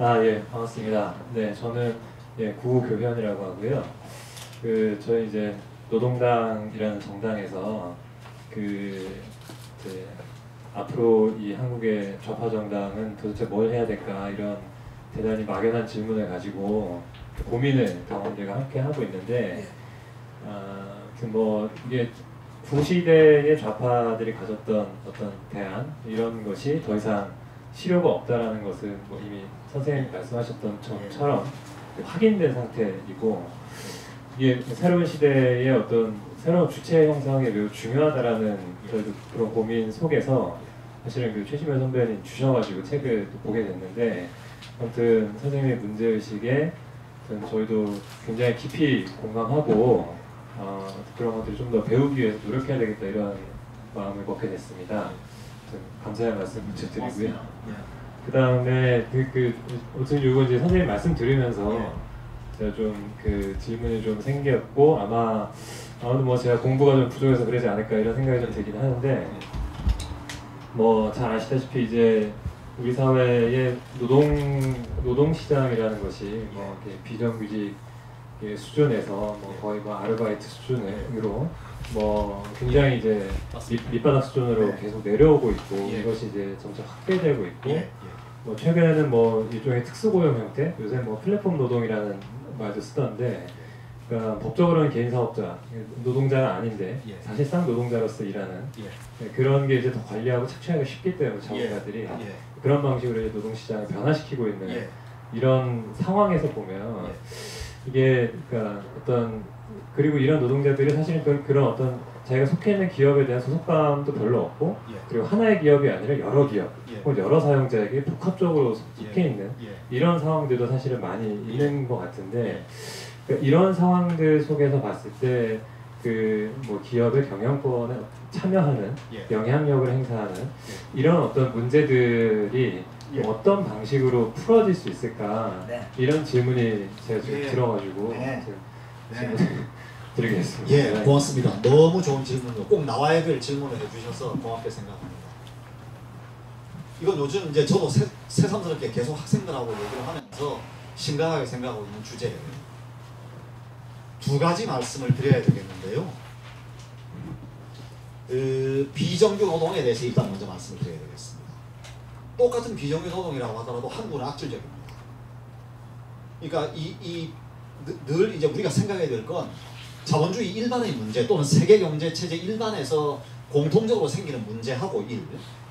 예, 반갑습니다. 네, 저는 구교현이라고 하고요. 저희 이제 노동당이라는 정당에서 이제 앞으로 이 한국의 좌파 정당은 도대체 뭘 해야 될까 이런 대단히 막연한 질문을 가지고 고민을 당원들과 함께 하고 있는데, 이게 구시대의 좌파들이 가졌던 어떤 대안 이런 것이 더 이상 실효가 없다라는 것은 이미 선생님이 말씀하셨던 것처럼 확인된 상태이고, 이게 새로운 시대의 어떤 새로운 주체 형성이 매우 중요하다라는 저희도 그런 고민 속에서 사실은 최시면 선배님 주셔가지고 책을 또 보게 됐는데, 아무튼 선생님의 문제의식에 저희도 굉장히 깊이 공감하고 그런 것들을 좀 더 배우기 위해서 노력해야 되겠다 이런 마음을 먹게 됐습니다. 감사의 말씀 부탁드리고요. 그 다음에 어쨌든 이거 이제 선생님 말씀 들으면서 제가 좀 질문이 좀 생겼고, 아마도 제가 공부가 좀 부족해서 그러지 않을까 이런 생각이 좀 들긴 하는데, 잘 아시다시피 이제 우리 사회의 노동 시장이라는 것이 이렇게 비정규직 수준에서 거의 아르바이트 수준으로 굉장히 이제 밑바닥 수준으로 계속 내려오고 있고, 이것이 이제 점차 확대되고 있고, 최근에는 일종의 특수고용 형태, 요새 플랫폼 노동이라는 말도 쓰던데, 그러니까 법적으로는 개인 사업자, 노동자는 아닌데 사실상 노동자로서 일하는 그런 게 이제 더 관리하고 착취하기가 쉽기 때문에 자본가들이 그런 방식으로 이제 노동시장을 변화시키고 있는 이런 상황에서 보면, 이게 그러니까 그리고 이런 노동자들이 사실은 그런 어떤 자기가 속해 있는 기업에 대한 소속감도 별로 없고, 그리고 하나의 기업이 아니라 여러 기업 혹은 여러 사용자에게 복합적으로 속해 있는 이런 상황들도 사실은 많이 있는 것 같은데, 그러니까 이런 상황들 속에서 봤을 때 기업의 경영권에 참여하는 영향력을 행사하는 이런 어떤 문제들이 어떤 방식으로 풀어질 수 있을까, 이런 질문이 제가 지금 들어가지고 드리겠습니다. 고맙습니다. 너무 좋은 질문이고 꼭 나와야 될 질문을 해주셔서 고맙게 생각합니다. 이건 요즘 이제 저도 새삼스럽게 계속 학생들하고 얘기를 하면서 심각하게 생각하고 있는 주제예요. 두 가지 말씀을 드려야 되겠는데요. 비정규 노동에 대해서 일단 먼저 말씀을 드려야 되겠습니다. 똑같은 비정규 노동이라고 하더라도 한국은 악질적입니다. 그러니까 늘 이제 우리가 생각해야 될 건 자본주의 일반의 문제 또는 세계 경제 체제 일반에서 공통적으로 생기는 문제하고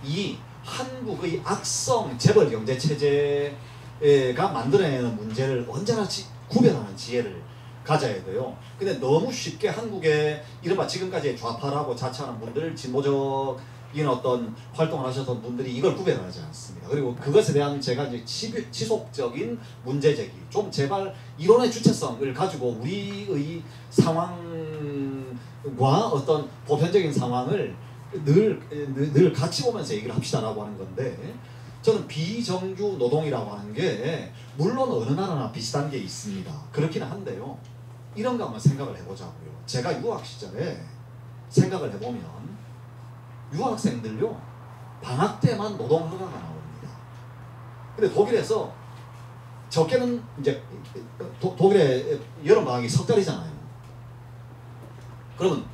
이 한국의 악성 재벌 경제 체제가 만들어내는 문제를 언제나 구별하는 지혜를 가져야 돼요. 근데 너무 쉽게 한국의 이른바 지금까지 좌파라고 자처하는 분들, 진보적인 어떤 활동을 하셨던 분들이 이걸 구별하지 않습니다. 그리고 그것에 대한 제가 이제 지속적인 문제 제기, 좀 제발 이론의 주체성을 가지고 우리의 상황과 어떤 보편적인 상황을 늘 같이 보면서 얘기를 합시다라고 하는 건데, 저는 비정규 노동이라고 하는 게 물론 어느 나라나 비슷한 게 있습니다. 그렇기는 한데요. 이런 거 한번 생각을 해보자고요. 제가 유학 시절에 생각을 해보면 유학생들요 방학 때만 노동 허가가 나옵니다. 근데 독일에서 적게는 이제 독일의 여름 방학이 석 달이잖아요. 그러면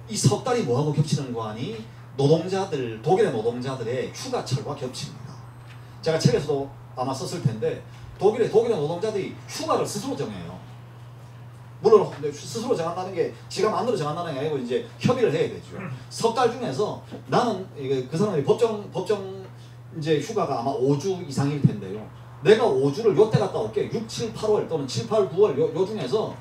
이 석 달이 뭐하고 겹치는 거 아니? 독일의 노동자들의 휴가철과 겹칩니다. 제가 책에서도 아마 썼을 텐데 독일의 노동자들이 휴가를 스스로 정해요. 물론 스스로 정한다는 게 지가 마음대로 정한다는 게 아니고 이제 협의를 해야 되죠. 석 달 중에서 나는 그 사람이 법정 이제 휴가가 아마 5주 이상일 텐데요. 내가 5주를 요때 갔다 올게. 6, 7, 8월 또는 7, 8, 9월 요 중에서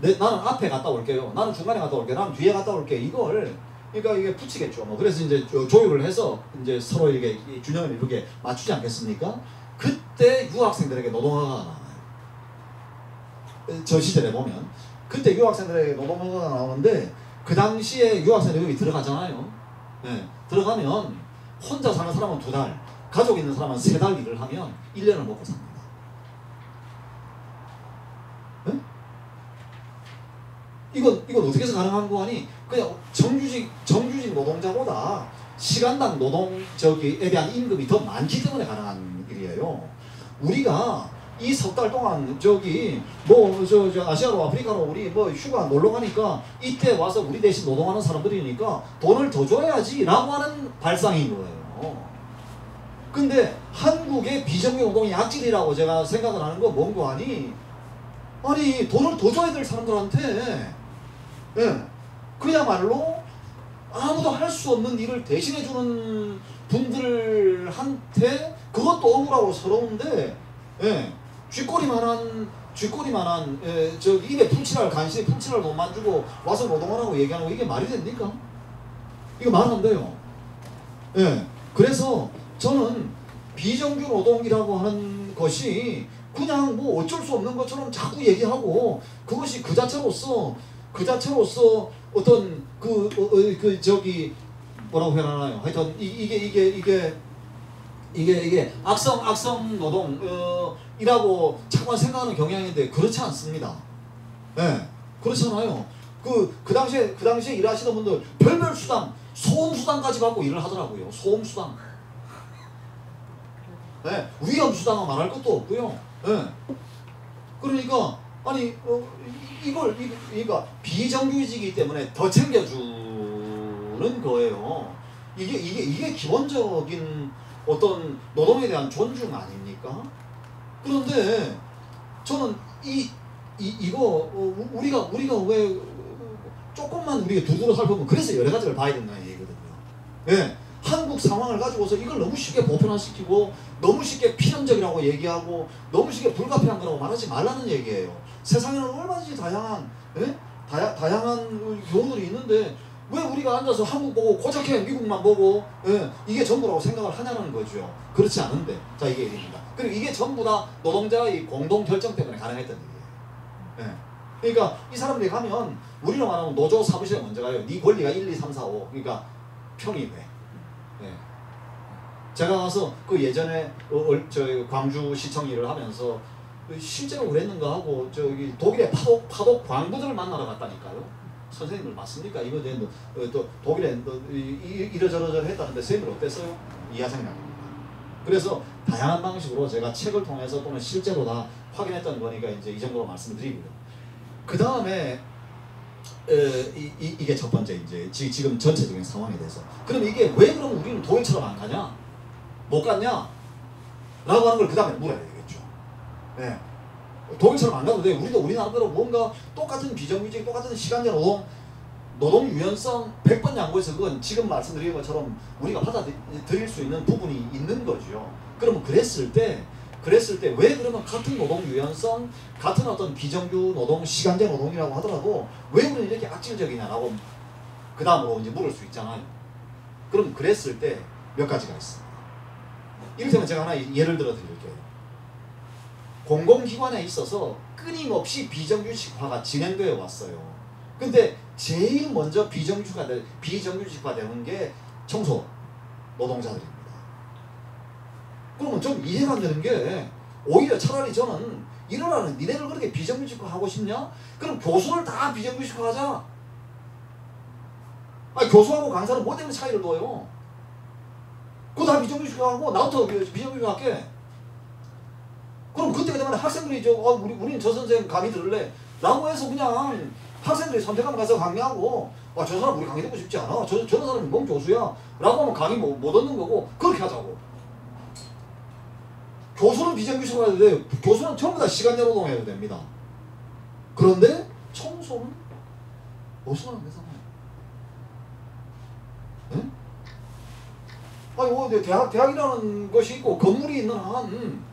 나는 앞에 갔다 올게요. 나는 중간에 갔다 올게. 나는 뒤에 갔다 올게. 그러니까 이게 붙이겠죠. 그래서 이제 조율을 해서 이제 서로 이게 균형을 이렇게 맞추지 않겠습니까? 그때 유학생들에게 노동허가가 나와요. 저 시절에 보면 그때 유학생들에게 노동허가가 나오는데, 그 당시에 유학생들이 여기 들어가잖아요. 들어가면 혼자 사는 사람은 2달, 가족 있는 사람은 3달 일을 하면 1년을 먹고 삽니다. 이건 어떻게 해서 가능한 거 아니? 그냥 정규직 노동자보다 시간당 노동에 대한 임금이 더 많기 때문에 가능한 일이에요. 우리가 이 석 달 동안 저 아시아로 아프리카로 우리 뭐 휴가 놀러 가니까 이때 와서 우리 대신 노동하는 사람들이니까 돈을 더 줘야지라고 하는 발상인 거예요. 근데 한국의 비정규 노동이 악질이라고 제가 생각을 하는 건 뭔고 하니, 아니 돈을 더 줘야 될 사람들한테 그야말로 아무도 할 수 없는 일을 대신해 주는 분들한테 그것도 억울하고 서러운데 쥐꼬리만한 입에 풀칠할 간신에 풀칠할 돈만 주고 와서 노동하라고 얘기하는 거 이게 말이 됩니까? 이거 말 안 돼요. 그래서 저는 비정규 노동이라고 하는 것이 그냥 뭐 어쩔 수 없는 것처럼 자꾸 얘기하고 그것이 그 자체로서 어떤 뭐라고 표현하나요? 하여튼 이게 악성 노동이라고 자꾸 생각하는 경향인데 그렇지 않습니다. 그렇잖아요. 그 당시에 일하시는 분들 별별 수당, 소음 수당까지 받고 일을 하더라고요. 소음 수당. 위험 수당은 말할 것도 없고요. 그러니까 아니 그러니까 비정규직이기 때문에 더 챙겨주는 거예요. 이게 기본적인 어떤 노동에 대한 존중 아닙니까? 그런데 저는 이거 우리가 왜 조금만 우리가 두드러 살펴보면 그래서 여러 가지를 봐야 된다는 얘기거든요. 한국 상황을 가지고서 이걸 너무 쉽게 보편화시키고 너무 쉽게 필연적이라고 얘기하고 너무 쉽게 불가피한 거라고 말하지 말라는 얘기예요. 세상에는 얼마든지 다양한 경우들이 있는데 왜 우리가 앉아서 한국 보고 고작해 미국만 보고 이게 전부라고 생각을 하냐는 거죠. 그렇지 않은데 자 이게 얘기입니다. 그리고 이게 전부 다 노동자의 공동 결정 때문에 가능했던 얘기예요. 그러니까 이 사람들이 가면 우리로 말하면 노조 사무실에 먼저 가요. 네 권리가 1, 2, 3, 4, 5 그러니까 평의회. 제가 가서 그 예전에 저희 광주시청 일을 하면서 실제로 그랬는가 하고 저기 독일의 파독 광부들을 만나러 갔다니까요. 선생님들 맞습니까? 이번에 또 독일에 이러저러 했다는데 선생님들 어땠어요? 이하생각. 그래서 다양한 방식으로 제가 책을 통해서 또는 실제로 다 확인했던 거니까 이제 이 정도로 말씀드리고요. 그 다음에 이게 첫 번째 이제 지금 전체적인 상황에 대해서. 그럼 이게 왜 그럼 우리는 독일처럼 안 가냐? 못 갔냐? 라고 하는 걸 그 다음에 물어야 되겠죠. 독일처럼 안 가도 돼. 우리도 우리나라대로 뭔가 똑같은 비정규직, 똑같은 시간제 노동 유연성 100번 양보해서 그건 지금 말씀드린 것처럼 우리가 받아들일 수 있는 부분이 있는 거죠. 그러면 그랬을 때 왜 그러면 같은 노동 유연성, 같은 어떤 비정규 노동, 시간제 노동이라고 하더라도 왜 우리는 이렇게 악질적이냐라고 그 다음으로 이제 물을 수 있잖아요. 그럼 그랬을 때 몇 가지가 있습니다. 이를테면 제가 하나 예를 들어 드릴게요. 공공기관에 있어서 끊임없이 비정규직화가 진행되어 왔어요. 근데 제일 먼저 비정규직화되는 게 청소 노동자들입니다. 그러면 좀 이해가 안 되는 게 오히려 차라리 저는 일어나는 니네들 그렇게 비정규직화 하고 싶냐? 그럼 교수를 다 비정규직화 하자. 아니 교수하고 강사는 뭐 때문에 차이를 둬요? 그거 다 비정규직화 하고 나부터 비정규직화 할게. 그럼 그때가 되면 학생들이 우리는 저 선생님 강의 들을래 라고 해서 그냥 학생들이 선택하면 가서 강의하고 저 사람 우리 강의 듣고 싶지 않아. 저런 사람이 뭔 교수야 라고 하면 강의 못 얻는 거고 그렇게 하자고. 교수는 비정규직화 해도 돼. 교수는 전부 다 시간제 노동해도 됩니다. 그런데 청소는 어디서 안 되잖아요. 아니 대학이라는 것이 있고 건물이 있는 한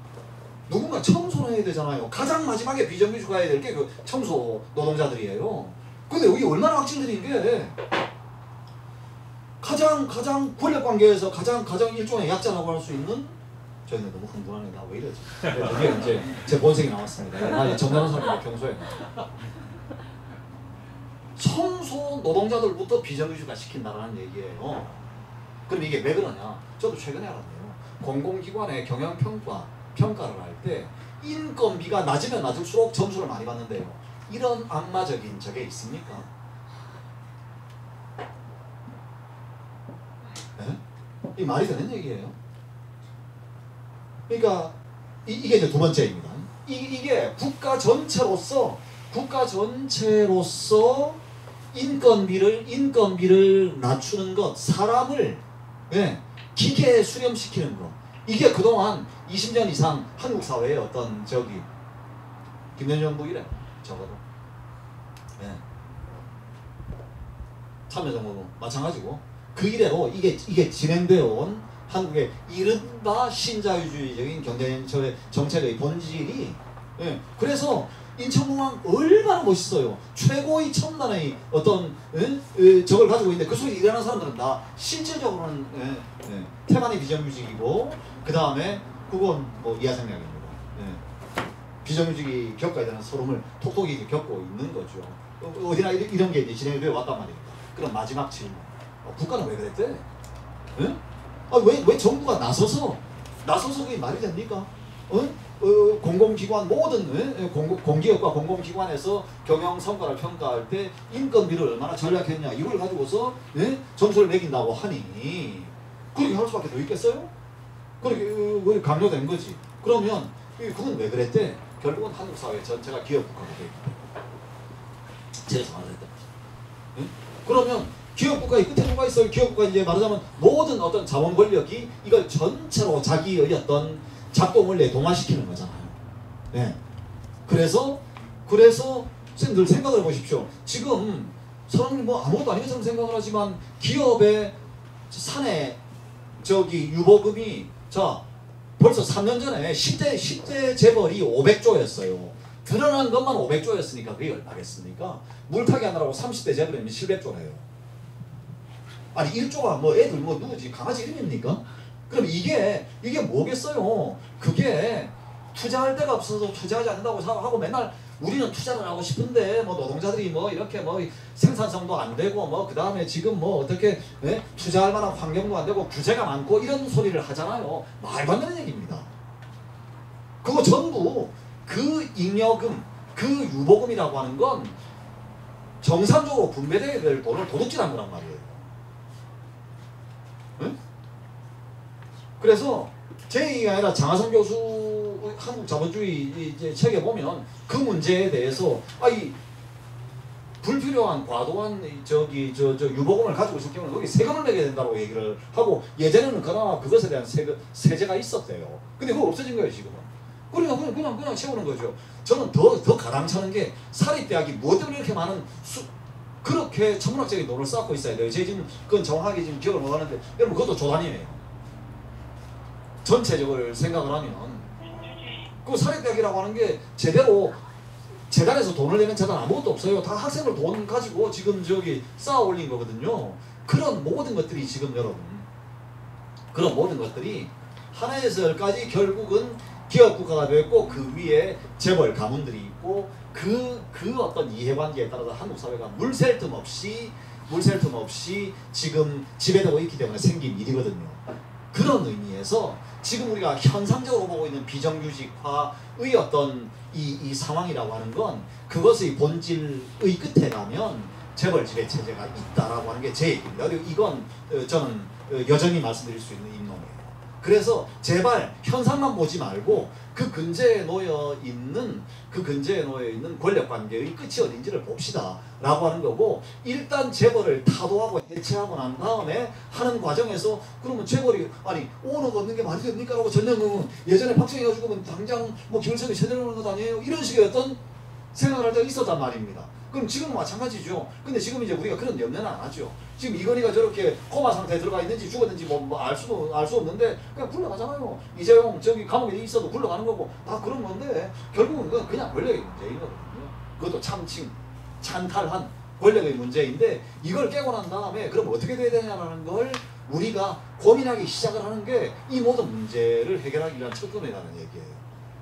누군가 청소를 해야 되잖아요. 가장 마지막에 비정규직화 해야 될 게 그 청소 노동자들이에요. 근데 여기 얼마나 악질들인 게 가장 권력관계에서 가장 일종의 약자라고 할 수 있는 저희는 너무 흥분하네. 나 왜 이러지? 드디어 이제 제 본색이 나왔습니다. 나 정당한 사람이 평소에 청소 노동자들부터 비정규직화 시킨다는 얘기예요. 그럼 이게 왜 그러냐? 저도 최근에 알았네요. 공공기관의 경영평가를 할 때 인건비가 낮으면 낮을수록 점수를 많이 받는데요. 이런 악마적인 적이 있습니까? 네? 이 말이 되는 얘기예요. 그러니까 이게 이제 두 번째입니다. 이게 국가 전체로서 인건비를 낮추는 것, 사람을 기계에 수렴시키는 것. 이게 그동안 20년 이상 한국 사회의 어떤 김대중 정부 이래 적어도 참여정부도 마찬가지고 그 이래로 이게 진행되어 온 한국의 이른바 신자유주의적인 경제 정책의 본질이 그래서 인천공항 얼마나 멋있어요. 최고의 첨단의 어떤 저걸 가지고 있는데 그 속에 일하는 사람들은 다 실질적으로는 태반이 비정규직이고 그 다음에 그건 뭐 이하생략입니다. 비정규직이 겪어야 되는 소름을 톡톡히 겪고 있는 거죠. 어디나 이런 게 이제 진행이 되어 왔단 말입니다. 그럼 마지막 질문. 국가는 왜 그랬대? 왜 정부가 나서서 그게 말이 됩니까? 공공기관 모든 공기업과 공공기관에서 경영 성과를 평가할 때 인건비를 얼마나 절약했냐 이걸 가지고서 점수를 매긴다고 하니 그렇게 할 수밖에 더 있겠어요? 그렇게 강요된 거지. 그러면 그건 왜 그랬대? 결국은 한국 사회 전체가 기업 국가가 되고 제가 말했던 거죠. 그러면 기업 국가의 끝에 누가 있어요? 기업 국가 이제 말하자면 모든 어떤 자원 권력이 이걸 전체로 자기의 어떤 작동을 내동화시키는 거잖아요. 그래서 선생님들 생각을 해보십시오. 지금 사람들이 뭐 아무것도 아닌 것처럼 생각을 하지만 기업의 사내 유보금이 벌써 3년 전에 10대 재벌이 500조였어요. 드러난 것만 500조였으니까 그게 얼마겠습니까? 물타기 하느라고 30대 재벌이면 700조래요. 아니 1조가 뭐 애들 뭐 누구지 강아지 이름입니까? 그럼 이게 뭐겠어요? 그게 투자할 데가 없어서 투자하지 않는다고 하고 맨날 우리는 투자를 하고 싶은데 뭐 노동자들이 뭐 이렇게 뭐 생산성도 안 되고 뭐 그 다음에 지금 뭐 어떻게 투자할 만한 환경도 안 되고 규제가 많고 이런 소리를 하잖아요. 말도 안 되는 얘기입니다. 그거 전부 그 잉여금, 그 유보금이라고 하는 건 정상적으로 분배되어야 될 돈을 도둑질한 거란 말이에요. 그래서 제 얘기가 아니라 장하성 교수 한국 자본주의 책에 보면 그 문제에 대해서 이 불필요한 과도한 유보금을 가지고 있을 경우는 거기 세금을 내게 된다고 얘기를 하고 예전에는 그나마 그것에 대한 세제가 있었대요. 근데 그거 없어진 거예요 지금은. 그냥 채우는 거죠. 저는 더 가당차는 게 사립대학이 무엇 때문에 이렇게 많은 그렇게 천문학적인 돈을 쌓고 있어야 돼요. 제가 지금 그건 정확하게 지금 기억을 못하는데 여러분 그것도 조단이에요. 전체적으로 생각을 하면 그 사립대학이라고 하는 게 제대로 재단에서 돈을 내는 재단 아무것도 없어요. 다 학생들 돈 가지고 지금 쌓아 올린 거거든요. 그런 모든 것들이 지금 여러분 그런 모든 것들이 하나에서 열까지 결국은 기업 국가가 되었고 그 위에 재벌 가문들이 있고 그 어떤 이해관계에 따라서 한국 사회가 물샐 틈 없이 지금 지배되고 있기 때문에 생긴 일이거든요. 그런 의미에서 지금 우리가 현상적으로 보고 있는 비정규직화의 어떤 이 상황이라고 하는 건 그것의 본질의 끝에 가면 재벌 지배 체제가 있다라고 하는 게 제 얘기입니다. 그리고 이건 저는 여전히 말씀드릴 수 있는 입론이에요. 그래서 제발 현상만 보지 말고 그 근처에 놓여 있는 권력 관계의 끝이 어딘지를 봅시다 라고 하는 거고, 일단 재벌을 타도하고 해체하고 난 다음에 하는 과정에서 그러면 재벌이 5억 얻는 게 말이 됩니까? 라고 전형은 예전에 박정희가 죽으면 당장 뭐 김일성이 제대로 하는 것 아니에요? 이런 식의 어떤 생각을 할 때가 있었단 말입니다. 그럼 지금은 마찬가지죠. 근데 지금 이제 우리가 그런 염려는 안 하죠. 지금 이건희가 저렇게 코마 상태에 들어가 있는지 죽었는지 알 수 없는데 그냥 굴러가잖아요. 이재용 저기 감옥에 있어도 굴러가는 거고 다 그런 건데 결국은 그건 그냥 권력의 문제이거든요. 그것도 찬탈한 권력의 문제인데 이걸 깨고 난 다음에 그럼 어떻게 돼야 되냐라는 걸 우리가 고민하기 시작을 하는 게 이 모든 문제를 해결하기 위한 첫걸음이라는 얘기예요.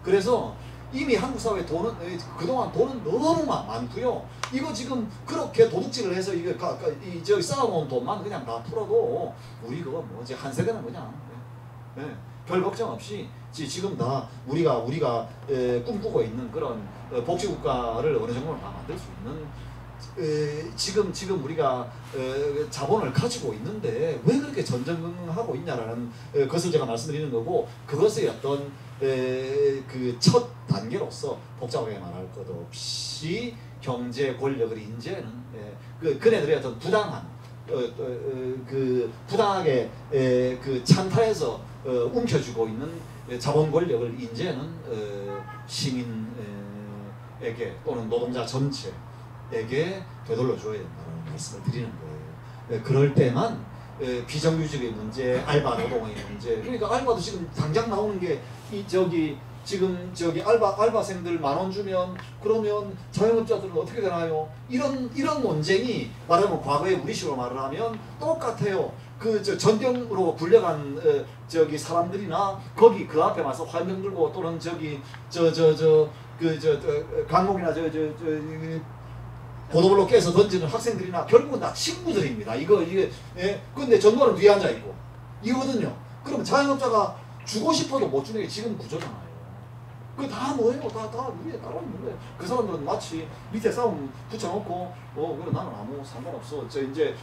그래서 이미 한국 사회 그동안 돈은 너무 많고요. 이거 지금 그렇게 도둑질을 해서 저기 쌓아놓은 돈만 그냥 다 풀어도 우리 그거 뭐지 한 세대는 그냥 별 걱정 없이 지금 다 우리가 꿈꾸고 있는 그런 복지국가를 어느 정도는 다 만들 수 있는 지금 우리가 자본을 가지고 있는데 왜 그렇게 전전긍긍하고 있냐라는 것을 제가 말씀드리는 거고, 그것의 어떤 그 첫 단계로서 복잡하게 말할 것 없이 경제 권력을 인제는 그네들의 어떤 부당한 그 부당하게 그 찬탈해서 움켜쥐고 있는 자본 권력을 인제는 시민에게 또는 노동자 전체에게 되돌려 줘야 된다는 말씀을 드리는 거예요. 그럴 때만 비정규직의 문제, 알바 노동의 문제, 그러니까 알바도 지금 당장 나오는 게 지금 알바생들 10,000원 주면 그러면 자영업자들은 어떻게 되나요? 이런 논쟁이 말하면 과거에 우리식으로 말을 하면 똑같아요. 전경으로 불려간 사람들이나 거기 그 앞에 와서 화병 들고 또는 강목이나 보도블록 깨서 던지는 학생들이나 결국은 다 친구들입니다. 이게 근데 전두환은 뒤에 앉아 있고 이거거든요. 그럼 자영업자가 주고 싶어도 못 주는 게 지금 구조잖아요. 그 다 뭐예요? 다 위에 따로 있는 거예요. 그 사람들은 마치 밑에 싸움 붙여놓고 그래 나는 아무 상관없어. 이제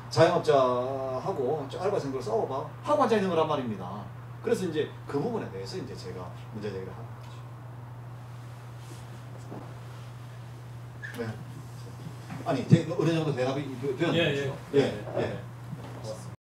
자영업자하고 알바생들 싸워봐 하고 앉아 있는 거란 말입니다. 그래서 이제 그 부분에 대해서 이제 제가 문제 제기를 하는 거죠. 네. 아니 어느 정도 대답이 되었나요? 예.